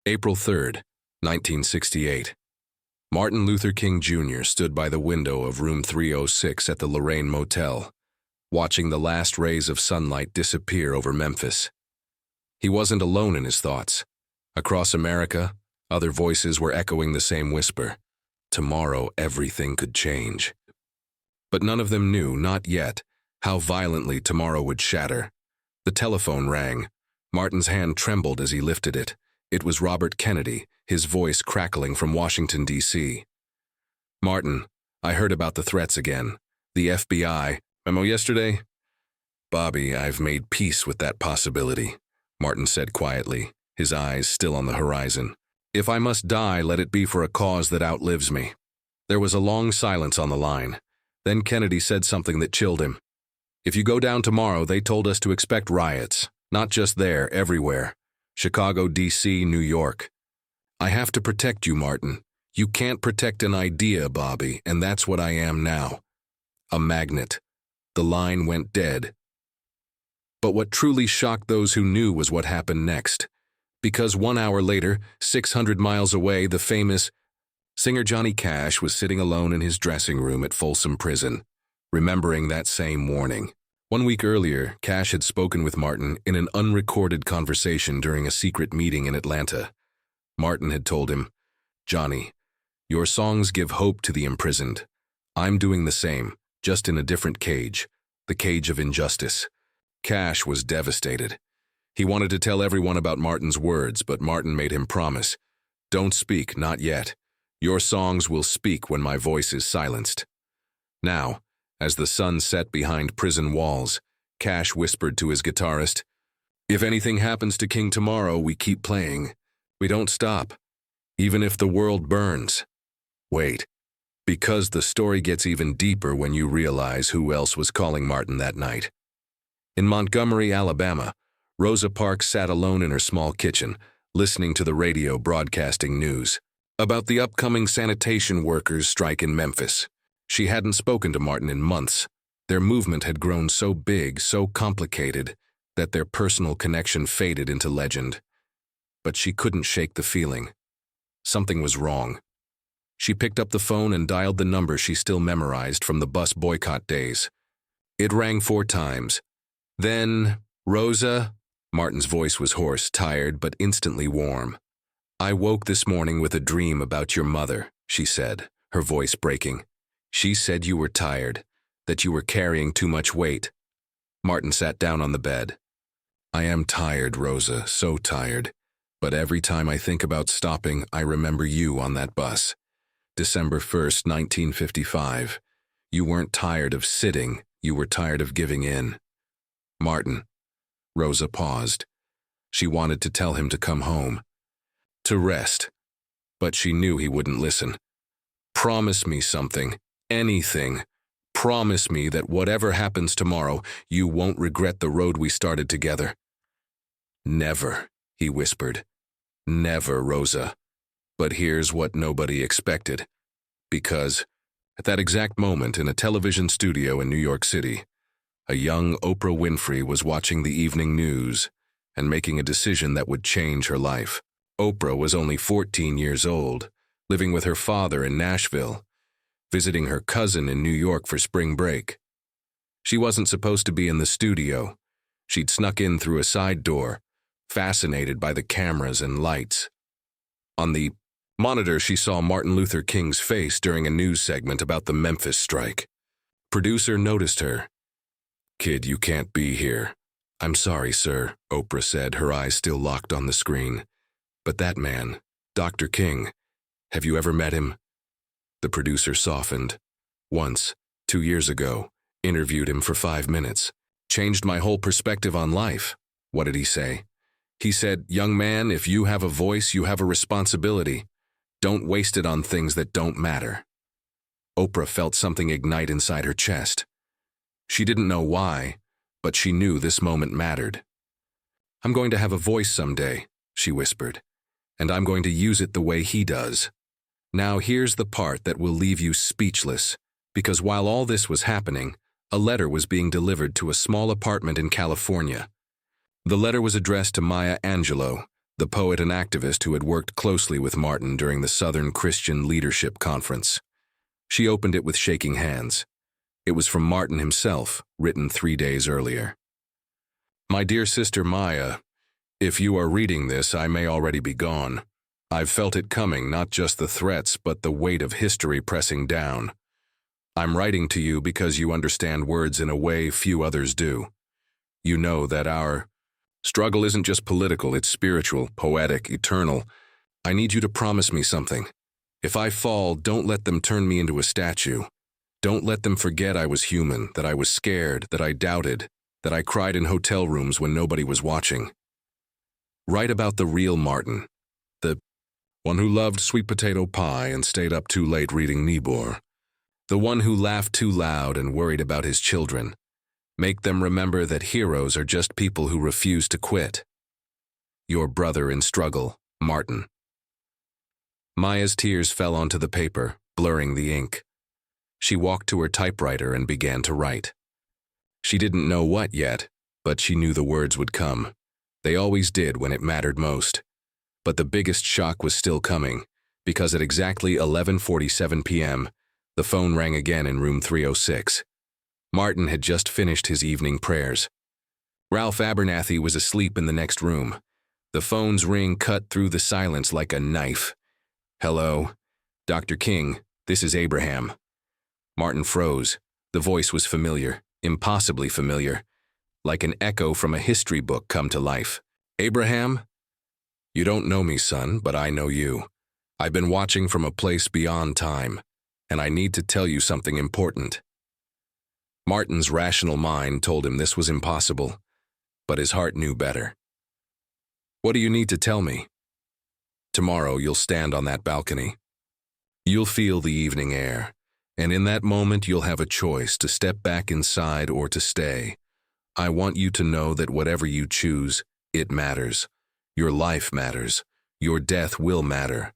April 3rd, 1968. Martin Luther King Jr. stood by the window of room 306 at the Lorraine Motel, watching the last rays of sunlight disappear over Memphis. He wasn't alone in his thoughts. Across America, other voices were echoing the same whisper. Tomorrow, everything could change. But none of them knew, not yet, how violently tomorrow would shatter. The telephone rang. Martin's hand trembled as he lifted it. It was Robert Kennedy, his voice crackling from Washington, D.C. "Martin, I heard about the threats again. The FBI. Memo yesterday?" "Bobby, I've made peace with that possibility," Martin said quietly, his eyes still on the horizon. "If I must die, let it be for a cause that outlives me." There was a long silence on the line. Then Kennedy said something that chilled him. "If you go down tomorrow, they told us to expect riots. Not just there, everywhere. Chicago, D.C., New York. I have to protect you, Martin. You can't protect an idea, Bobby, and that's what I am now. A magnet." The line went dead. But what truly shocked those who knew was what happened next. Because 1 hour later, 600 miles away, the famous singer Johnny Cash was sitting alone in his dressing room at Folsom Prison, remembering that same warning. 1 week earlier, Cash had spoken with Martin in an unrecorded conversation during a secret meeting in Atlanta. Martin had told him, "Johnny, your songs give hope to the imprisoned. I'm doing the same, just in a different cage, the cage of injustice." Cash was devastated. He wanted to tell everyone about Martin's words, but Martin made him promise, "Don't speak, not yet. Your songs will speak when my voice is silenced." Now, as the sun set behind prison walls, Cash whispered to his guitarist, "If anything happens to King tomorrow, we keep playing. We don't stop, even if the world burns." Wait, because the story gets even deeper when you realize who else was calling Martin that night. In Montgomery, Alabama, Rosa Parks sat alone in her small kitchen, listening to the radio broadcasting news about the upcoming sanitation workers' strike in Memphis. She hadn't spoken to Martin in months. Their movement had grown so big, so complicated, that their personal connection faded into legend. But she couldn't shake the feeling. Something was wrong. She picked up the phone and dialed the number she still memorized from the bus boycott days. It rang 4 times. Then, "Rosa," Martin's voice was hoarse, tired, but instantly warm. "I woke this morning with a dream about your mother," she said, her voice breaking. "She said you were tired, that you were carrying too much weight." Martin sat down on the bed. "I am tired, Rosa, so tired. But every time I think about stopping, I remember you on that bus. December 1st, 1955. You weren't tired of sitting, you were tired of giving in." "Martin." Rosa paused. She wanted to tell him to come home, to rest, but she knew he wouldn't listen. "Promise me something, anything. Promise me that whatever happens tomorrow, you won't regret the road we started together." "Never," he whispered. "Never, Rosa. But here's what nobody expected. Because, at that exact moment in a television studio in New York City, a young Oprah Winfrey was watching the evening news and making a decision that would change her life. Oprah was only 14 years old, living with her father in Nashville, visiting her cousin in New York for spring break. She wasn't supposed to be in the studio. She'd snuck in through a side door, fascinated by the cameras and lights. On the monitor, she saw Martin Luther King's face during a news segment about the Memphis strike. Producer noticed her. "Kid, you can't be here." "I'm sorry, sir," Oprah said, her eyes still locked on the screen. "But that man, Dr. King, have you ever met him?" The producer softened. "Once, 2 years ago, interviewed him for 5 minutes. Changed my whole perspective on life." "What did he say?" "He said, 'Young man, if you have a voice, you have a responsibility. Don't waste it on things that don't matter.'" Oprah felt something ignite inside her chest. She didn't know why, but she knew this moment mattered. "I'm going to have a voice someday," she whispered, "and I'm going to use it the way he does." Now here's the part that will leave you speechless, because while all this was happening, a letter was being delivered to a small apartment in California. The letter was addressed to Maya Angelou, the poet and activist who had worked closely with Martin during the Southern Christian Leadership Conference. She opened it with shaking hands. It was from Martin himself, written 3 days earlier. My dear sister Maya, if you are reading this, I may already be gone. I've felt it coming, not just the threats, but the weight of history pressing down. I'm writing to you because you understand words in a way few others do. You know that our struggle isn't just political, it's spiritual, poetic, eternal. I need you to promise me something. If I fall, don't let them turn me into a statue. Don't let them forget I was human, that I was scared, that I doubted, that I cried in hotel rooms when nobody was watching. Write about the real Martin, the one who loved sweet potato pie and stayed up too late reading Niebuhr, the one who laughed too loud and worried about his children. Make them remember that heroes are just people who refuse to quit. Your brother in struggle, Martin. Maya's tears fell onto the paper, blurring the ink. She walked to her typewriter and began to write. She didn't know what yet, but she knew the words would come. They always did when it mattered most. But the biggest shock was still coming, because at exactly 11:47 p.m., the phone rang again in room 306. Martin had just finished his evening prayers. Ralph Abernathy was asleep in the next room. The phone's ring cut through the silence like a knife. Hello, Dr. King, this is Abraham. Martin froze. The voice was familiar, impossibly familiar, like an echo from a history book come to life. Abraham? You don't know me, son, but I know you. I've been watching from a place beyond time, and I need to tell you something important. Martin's rational mind told him this was impossible, but his heart knew better. What do you need to tell me? Tomorrow you'll stand on that balcony. You'll feel the evening air, and in that moment you'll have a choice to step back inside or to stay. I want you to know that whatever you choose, it matters. Your life matters. Your death will matter.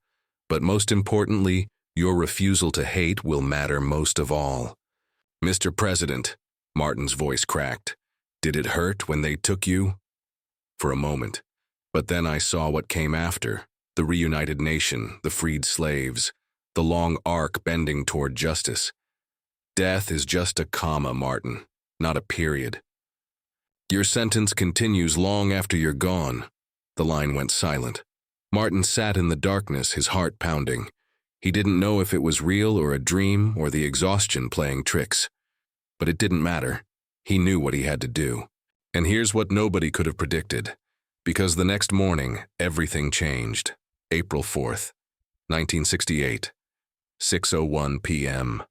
But most importantly, your refusal to hate will matter most of all. Mr. President, Martin's voice cracked. Did it hurt when they took you? For a moment. But then I saw what came after. The reunited nation, the freed slaves, the long arc bending toward justice. Death is just a comma, Martin, not a period. Your sentence continues long after you're gone. The line went silent. Martin sat in the darkness, his heart pounding. He didn't know if it was real or a dream or the exhaustion playing tricks. But it didn't matter. He knew what he had to do. And here's what nobody could have predicted. Because the next morning, everything changed. April 4th, 1968, 6:01 p.m.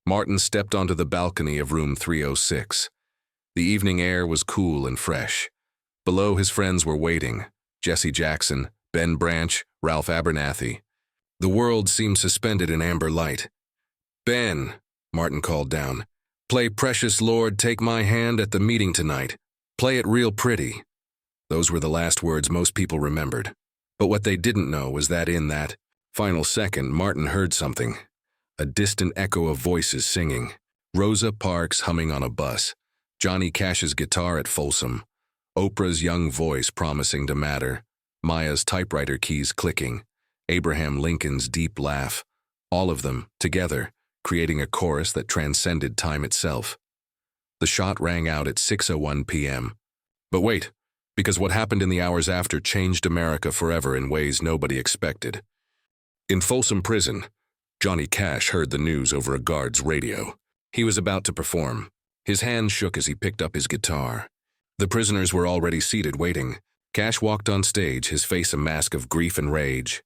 Martin stepped onto the balcony of room 306. The evening air was cool and fresh. Below, his friends were waiting. Jesse Jackson, Ben Branch, Ralph Abernathy. The world seemed suspended in amber light. Ben, Martin called down, play Precious Lord, Take My Hand at the meeting tonight. Play it real pretty. Those were the last words most people remembered. But what they didn't know was that in that final second, Martin heard something. A distant echo of voices singing. Rosa Parks humming on a bus. Johnny Cash's guitar at Folsom. Oprah's young voice promising to matter. Maya's typewriter keys clicking. Abraham Lincoln's deep laugh. All of them, together, creating a chorus that transcended time itself. The shot rang out at 6:01 p.m. But wait, because what happened in the hours after changed America forever in ways nobody expected. In Folsom Prison, Johnny Cash heard the news over a guard's radio. He was about to perform. His hand shook as he picked up his guitar. The prisoners were already seated waiting. Cash walked on stage, his face a mask of grief and rage.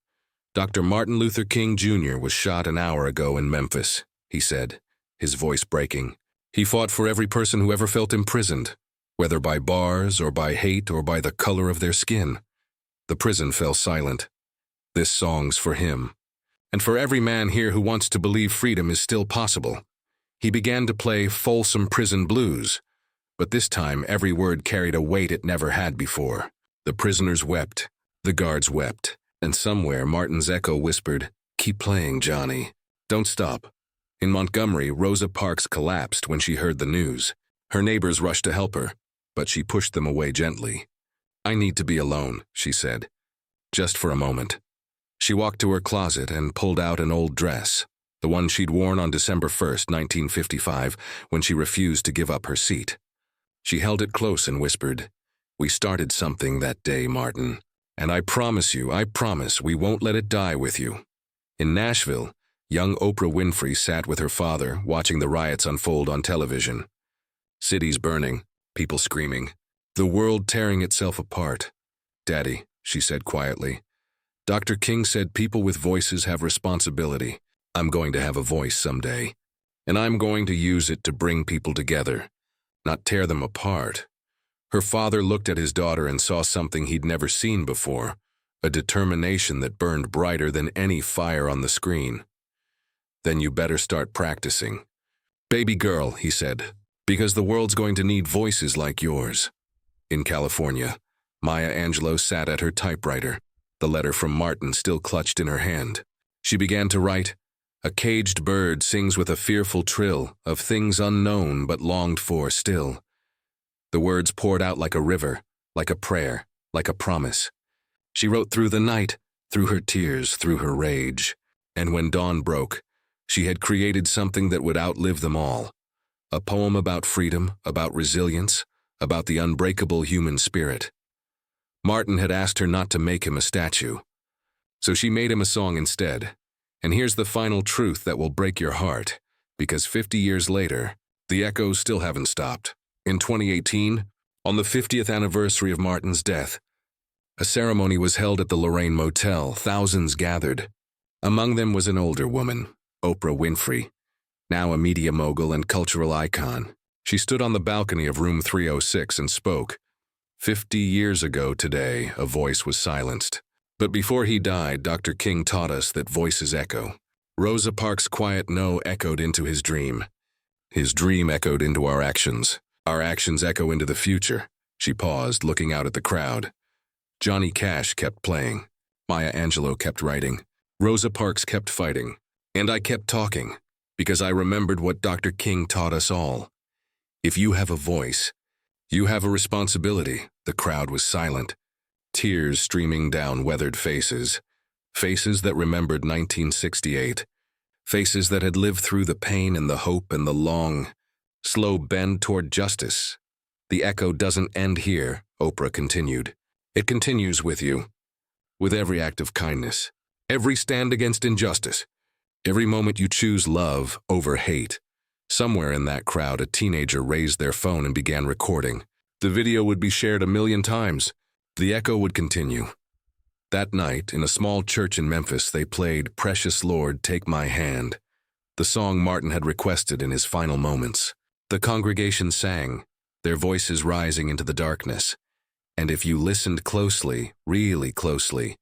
Dr. Martin Luther King Jr. was shot an hour ago in Memphis, he said, his voice breaking. He fought for every person who ever felt imprisoned, whether by bars or by hate or by the color of their skin. The prison fell silent. This song's for him. And for every man here who wants to believe freedom is still possible. He began to play Folsom Prison Blues, but this time every word carried a weight it never had before. The prisoners wept, the guards wept, and somewhere Martin's echo whispered, "Keep playing, Johnny. Don't stop." In Montgomery, Rosa Parks collapsed when she heard the news. Her neighbors rushed to help her, but she pushed them away gently. "I need to be alone," she said. "Just for a moment." She walked to her closet and pulled out an old dress, the one she'd worn on December 1st, 1955, when she refused to give up her seat. She held it close and whispered, "We started something that day, Martin. And I promise, we won't let it die with you." In Nashville, young Oprah Winfrey sat with her father, watching the riots unfold on television. Cities burning, people screaming, the world tearing itself apart. "Daddy," she said quietly, "Dr. King said people with voices have responsibility. I'm going to have a voice someday, and I'm going to use it to bring people together, not tear them apart." Her father looked at his daughter and saw something he'd never seen before, a determination that burned brighter than any fire on the screen. "Then you better start practicing. Baby girl," he said, "because the world's going to need voices like yours." In California, Maya Angelou sat at her typewriter, the letter from Martin still clutched in her hand. She began to write, "A caged bird sings with a fearful trill of things unknown but longed for still." The words poured out like a river, like a prayer, like a promise. She wrote through the night, through her tears, through her rage. And when dawn broke, she had created something that would outlive them all. A poem about freedom, about resilience, about the unbreakable human spirit. Martin had asked her not to make him a statue, so she made him a song instead. And here's the final truth that will break your heart, because 50 years later, the echoes still haven't stopped. In 2018, on the 50th anniversary of Martin's death, a ceremony was held at the Lorraine Motel. Thousands gathered. Among them was an older woman, Oprah Winfrey, now a media mogul and cultural icon. She stood on the balcony of room 306 and spoke. 50 years ago today, a voice was silenced. But before he died, Dr. King taught us that voices echo. Rosa Parks' quiet no echoed into his dream. His dream echoed into our actions. Our actions echo into the future. She paused, looking out at the crowd. Johnny Cash kept playing. Maya Angelou kept writing. Rosa Parks kept fighting. And I kept talking, because I remembered what Dr. King taught us all. If you have a voice, you have a responsibility. The crowd was silent, tears streaming down weathered faces. Faces that remembered 1968. Faces that had lived through the pain and the hope and the long, slow bend toward justice. The echo doesn't end here, Oprah continued. It continues with you, with every act of kindness, every stand against injustice, every moment you choose love over hate. Somewhere in that crowd, a teenager raised their phone and began recording. The video would be shared 1,000,000 times. The echo would continue. That night, in a small church in Memphis, they played "Precious Lord, Take My Hand," the song Martin had requested in his final moments. The congregation sang, their voices rising into the darkness. And if you listened closely, really closely,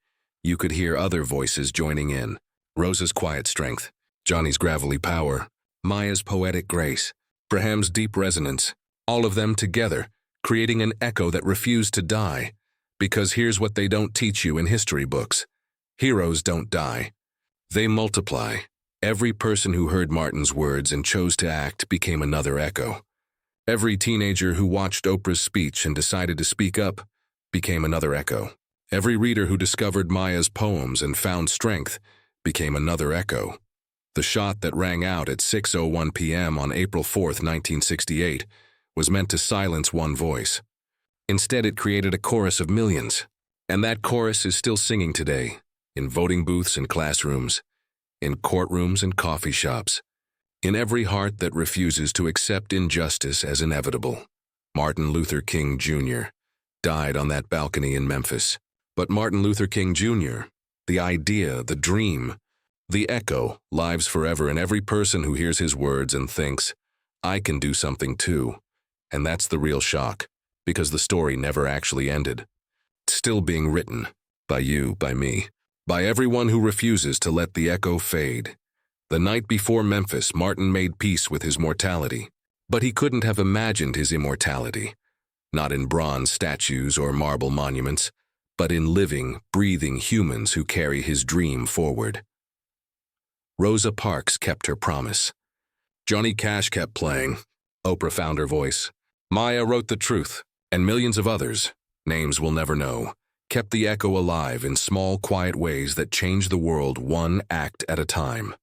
you could hear other voices joining in. Rosa's quiet strength, Johnny's gravelly power, Maya's poetic grace, Braham's deep resonance, all of them together, creating an echo that refused to die. Because here's what they don't teach you in history books. Heroes don't die. They multiply. Every person who heard Martin's words and chose to act became another echo. Every teenager who watched Oprah's speech and decided to speak up became another echo. Every reader who discovered Maya's poems and found strength became another echo. The shot that rang out at 6:01 p.m. on April 4th, 1968, was meant to silence one voice. Instead, it created a chorus of millions. And that chorus is still singing today, in voting booths and classrooms, in courtrooms and coffee shops, in every heart that refuses to accept injustice as inevitable. Martin Luther King Jr. died on that balcony in Memphis. But Martin Luther King Jr., the idea, the dream, the echo, lives forever in every person who hears his words and thinks, I can do something too. And that's the real shock, because the story never actually ended. It's still being written, by you, by me, by everyone who refuses to let the echo fade. The night before Memphis, Martin made peace with his mortality, but he couldn't have imagined his immortality, not in bronze statues or marble monuments, but in living, breathing humans who carry his dream forward. Rosa Parks kept her promise. Johnny Cash kept playing. Oprah found her voice. Maya wrote the truth, and millions of others, names we'll never know, kept the echo alive in small, quiet ways that changed the world one act at a time.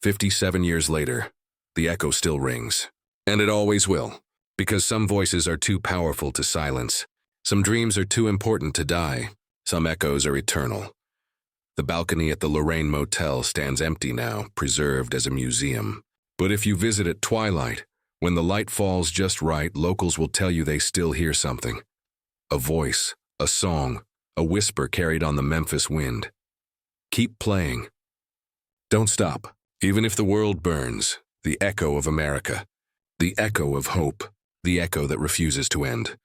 57 years later, the echo still rings. And it always will, because some voices are too powerful to silence, some dreams are too important to die, some echoes are eternal. The balcony at the Lorraine Motel stands empty now, preserved as a museum. But if you visit at twilight, when the light falls just right, locals will tell you they still hear something. A voice, a song, a whisper carried on the Memphis wind. Keep playing. Don't stop. Even if the world burns, the echo of America. The echo of hope. The echo that refuses to end.